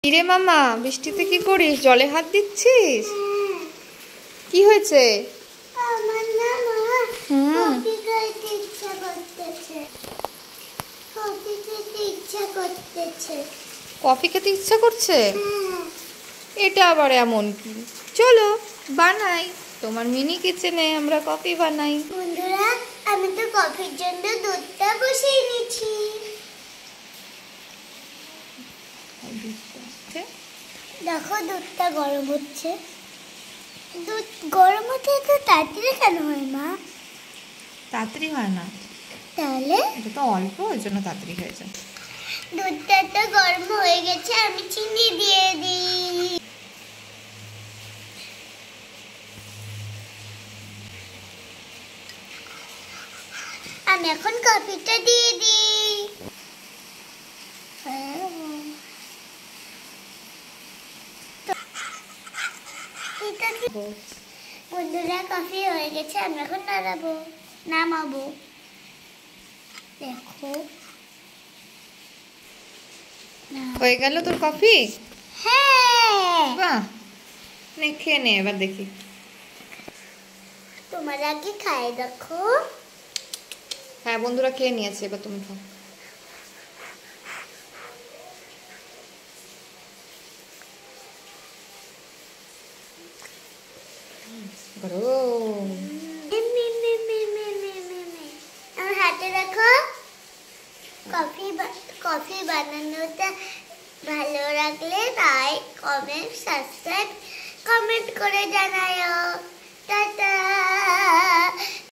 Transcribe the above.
কিরে মামা, বৃষ্টিতে কি করিস? জলে হাত দিচ্ছিস? কি হয়েছে? আমার না মা কফি খাইতে ইচ্ছা করতেছে। কফি খেতে ইচ্ছা করতেছে। কফি খেতে ইচ্ছা করছে? এটা আবার এমন কি? চলো বানাই, তোমার মিনি কিচেনে আমরা কফি বানাই। বন্ধুরা, আমি তো কফির জন্য দুধটা বসিয়ে নিয়েছি। দেখো দুধটা গরম হচ্ছে। দুধ গরম হতে তো তাড়াতাড়ি কেন হয় মা? তাড়াতাড়ি হয় না, তাহলে এটা তো অল্প, ওই জন্য তাড়াতাড়ি হয়ে যায়। দুধটা তো গরম হয়ে গেছে, আমি চিনি দিয়ে দিই। আমি এখন কফিটা দিয়ে দিই। বন্ধুরা, কফি হয়ে গেছে, আমি এখন নামাবো। দেখো হয়ে গেল তোর কফি? হ্যাঁ, বাহ, নে খেয়ে নে এবার দেখি। তোমার আগে খাই দেখো। হ্যাঁ, বন্ধুরা খেয়ে নিয়েছে, এবার তুমি খাও। গরম। আমার হাতে দেখো। কফি বানানোটা ভালো লাগলে লাইক, কমেন্ট, সাবস্ক্রাইব, কমেন্ট করে জানাও। টাটা।